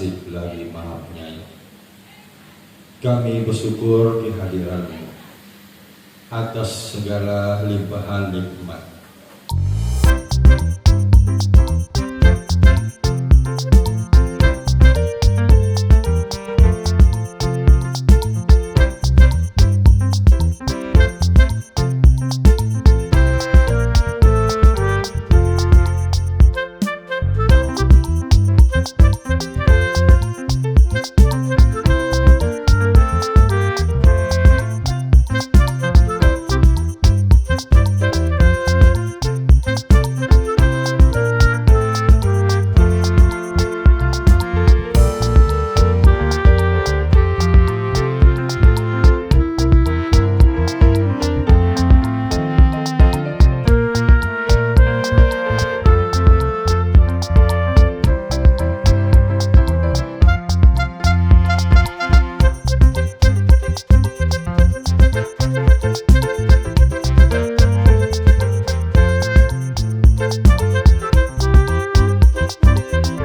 kasih lagi Maha Penyayang. Kami bersyukur kehadiran-Mu atas segala limpahan nikmat.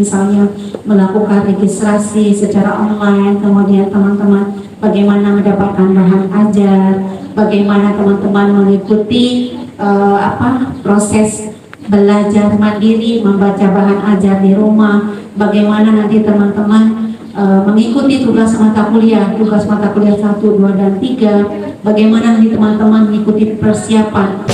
Misalnya melakukan registrasi secara online, kemudian teman-teman bagaimana mendapatkan bahan ajar, bagaimana teman-teman mengikuti proses belajar mandiri, membaca bahan ajar di rumah, bagaimana nanti teman-teman mengikuti tugas mata kuliah 1, 2, dan 3, bagaimana nanti teman-teman mengikuti persiapan.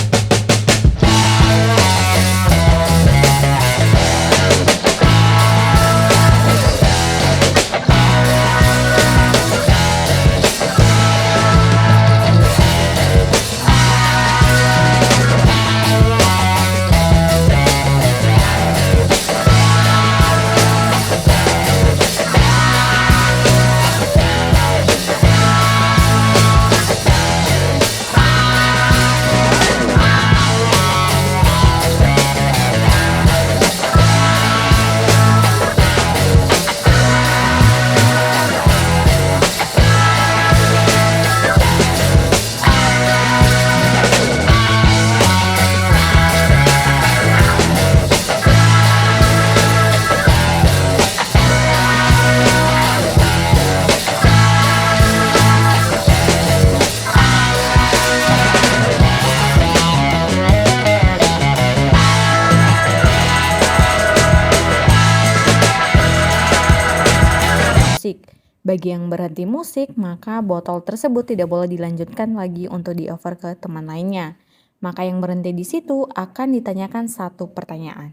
Bagi yang berhenti musik, maka botol tersebut tidak boleh dilanjutkan lagi untuk di-over ke teman lainnya. Maka yang berhenti di situ akan ditanyakan satu pertanyaan.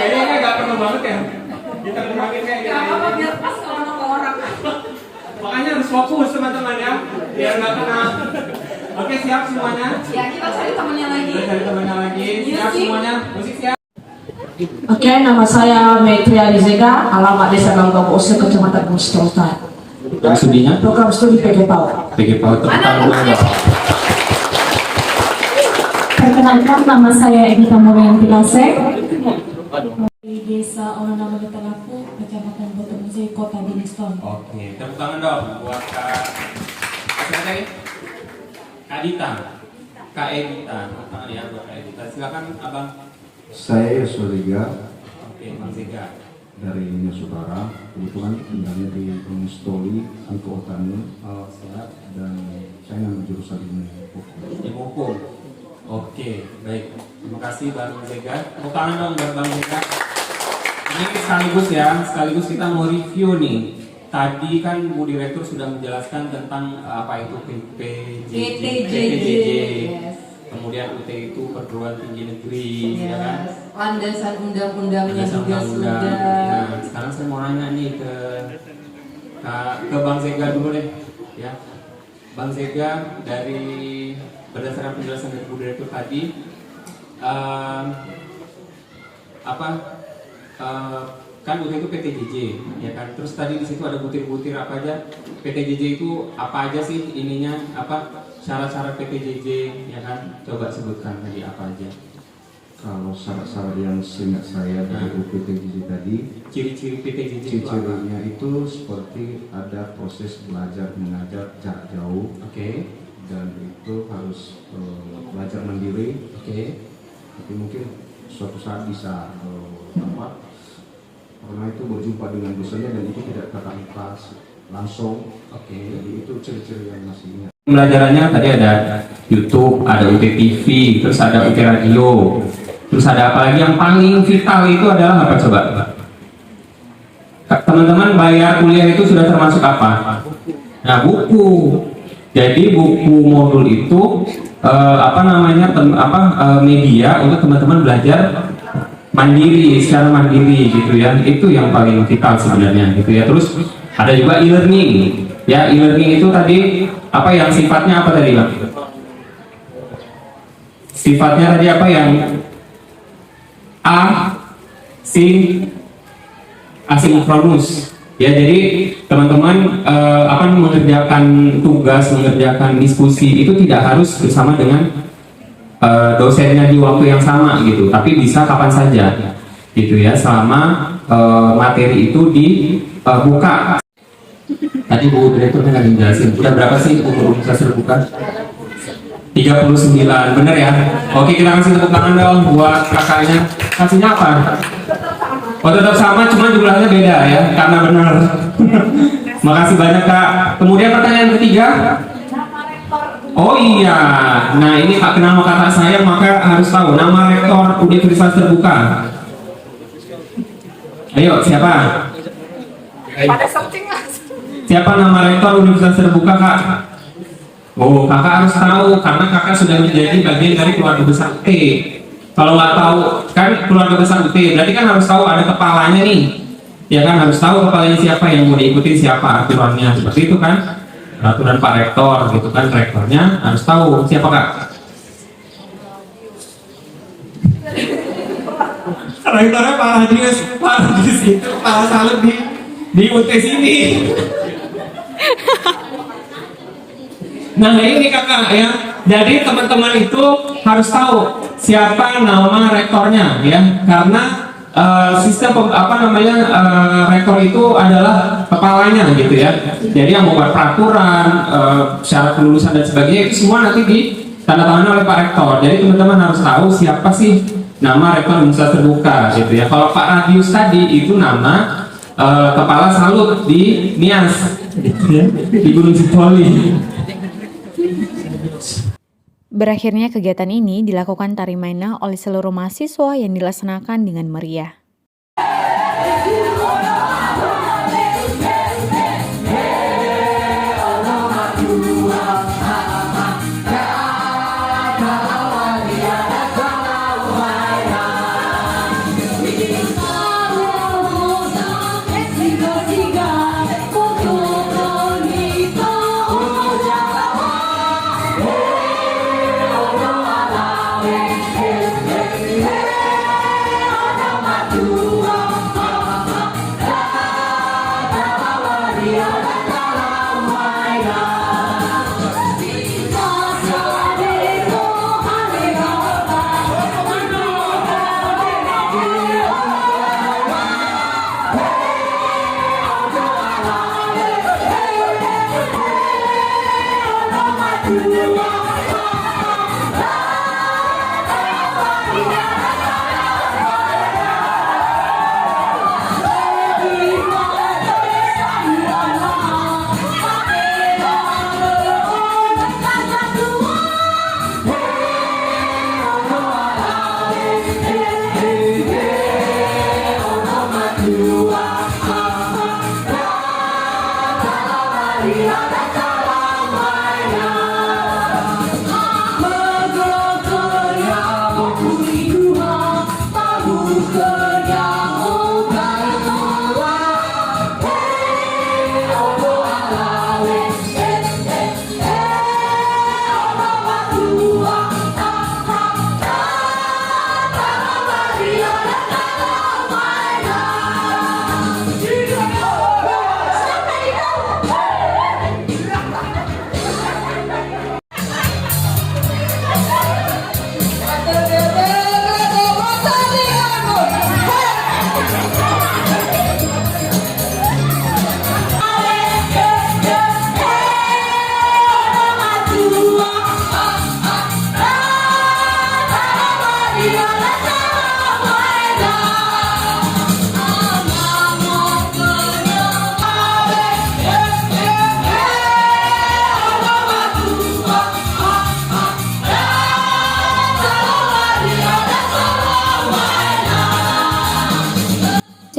Kayaknya nggak perlu banget ya. Kita gerakin kayak gini. Apa biar pas kalau sama orang. Makanya harus fokus teman-teman ya, biar nggak kena. Oke, siap semuanya? Ya, kita cari temannya lagi. Kita cari temannya lagi. Siap semuanya? Musik siap? Oke, nama saya Metria Rizeka, alamat Desa Ganggang Ose, Kecamatan Mustosa. Program studinya? Program studi PG PAUD. PG PAUD, tepuk tangan dulu dong. Perkenalkan, nama saya Evita Murianti Lase di Desa Ononama Getalaku, Kecamatan Botomuse, Kota Biniston. Oke, tepuk tangan dong buat Kak. Siapa tadi? Kak Dita. Kak Edita. Tepuk tangan ya buat Kak Edita. Silakan Abang. Saya Yosoliga Oke, Bang Zega. dari Nusutara, kebetulan tinggalnya di Mustoli, Angko Otani, Oh, siap. dan saya ngambil jurusan ini. Ilmu hukum. Oke, baik. Terima kasih Bang Zega. Tepuk tangan dong buat Bang Zega. Ini sekaligus ya, sekaligus kita mau review nih. Tadi kan Bu Direktur sudah menjelaskan tentang apa itu PTJJ. Yes. Kemudian UT itu perguruan tinggi negeri, ya kan? Landasan undang-undangnya Landasan juga undang-undang. sudah. Nah, sekarang saya mau nanya nih ke Bang Zega dulu deh, ya. Bang Zega, dari berdasarkan penjelasan dari Bu Direktur tadi, kan UT itu PTJJ, ya kan? Terus tadi di situ ada butir-butir apa aja? PTJJ itu apa aja sih ininya? Apa syarat-syarat PTJJ, ya kan? Coba sebutkan tadi apa aja? Kalau syarat-syarat yang seingat saya dari UPTJJ tadi, Ciri-ciri PTJJ itu apa? ciri-cirinya itu seperti ada proses belajar mengajar jarak jauh, Oke, dan itu harus belajar mandiri, oke, tapi mungkin suatu saat bisa karena itu berjumpa dengan dosennya dan itu tidak tatap muka langsung. oke. Jadi itu ciri-ciri yang masih ingat. Pembelajarannya tadi ada YouTube, ada UT TV, terus ada UT Radio, terus ada apa lagi yang paling vital itu adalah apa coba? Teman-teman bayar kuliah itu sudah termasuk apa? Nah, buku. Jadi buku modul itu media untuk teman-teman belajar mandiri, secara mandiri gitu ya. Itu yang paling vital sebenarnya gitu ya. Terus ada juga e-learning. Ya, e-learning itu tadi apa yang sifatnya apa tadi, Bang? Sifatnya tadi apa yang asinkronus. Ya, jadi teman-teman mengerjakan tugas, mengerjakan diskusi itu tidak harus bersama dengan dosennya di waktu yang sama gitu, tapi bisa kapan saja gitu ya, selama materi itu dibuka. Tadi Bu Direktur kan lagi jelasin, udah berapa sih umur universitas terbuka? 39, bener ya? Oke, kita kasih tepuk tangan dong buat kakaknya. Kasihnya apa? Oh, tetap sama, cuma jumlahnya beda ya, karena benar. Makasih banyak Kak. Kemudian pertanyaan ketiga. Oh iya, nah ini Pak kenal sama kakak saya, maka harus tahu nama rektor Universitas Terbuka. Ayo, siapa? Pada searching langsung. Siapa nama rektor Universitas Terbuka, Kak? Oh, kakak harus tahu karena kakak sudah menjadi bagian dari keluarga besar UT. Kalau nggak tahu, kan keluarga besar UT, berarti kan harus tahu ada kepalanya nih. Ya kan, harus tahu kepalanya siapa yang mau diikuti, siapa aturannya, seperti itu kan? Peraturan Pak Rektor gitu kan, rektornya harus tahu siapa Kak? Rektornya Pak Hadis itu Pak Salut di UT sini. Nah ini kakak ya, jadi teman-teman itu harus tahu siapa nama rektornya ya, karena sistem rektor itu adalah kepalanya gitu ya. Jadi yang membuat peraturan, syarat kelulusan dan sebagainya itu semua nanti ditandatangani oleh Pak Rektor. Jadi teman-teman harus tahu siapa sih nama rektor Universitas Terbuka gitu ya. Kalau Pak Radius tadi itu nama kepala Salut di Nias gitu ya, di Gunung Sitoli. Berakhirnya kegiatan ini dilakukan tari mainah oleh seluruh mahasiswa yang dilaksanakan dengan meriah.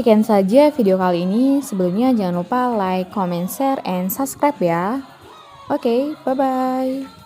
Sekian saja video kali ini. Sebelumnya jangan lupa like, comment, share, and subscribe ya. Oke, bye-bye.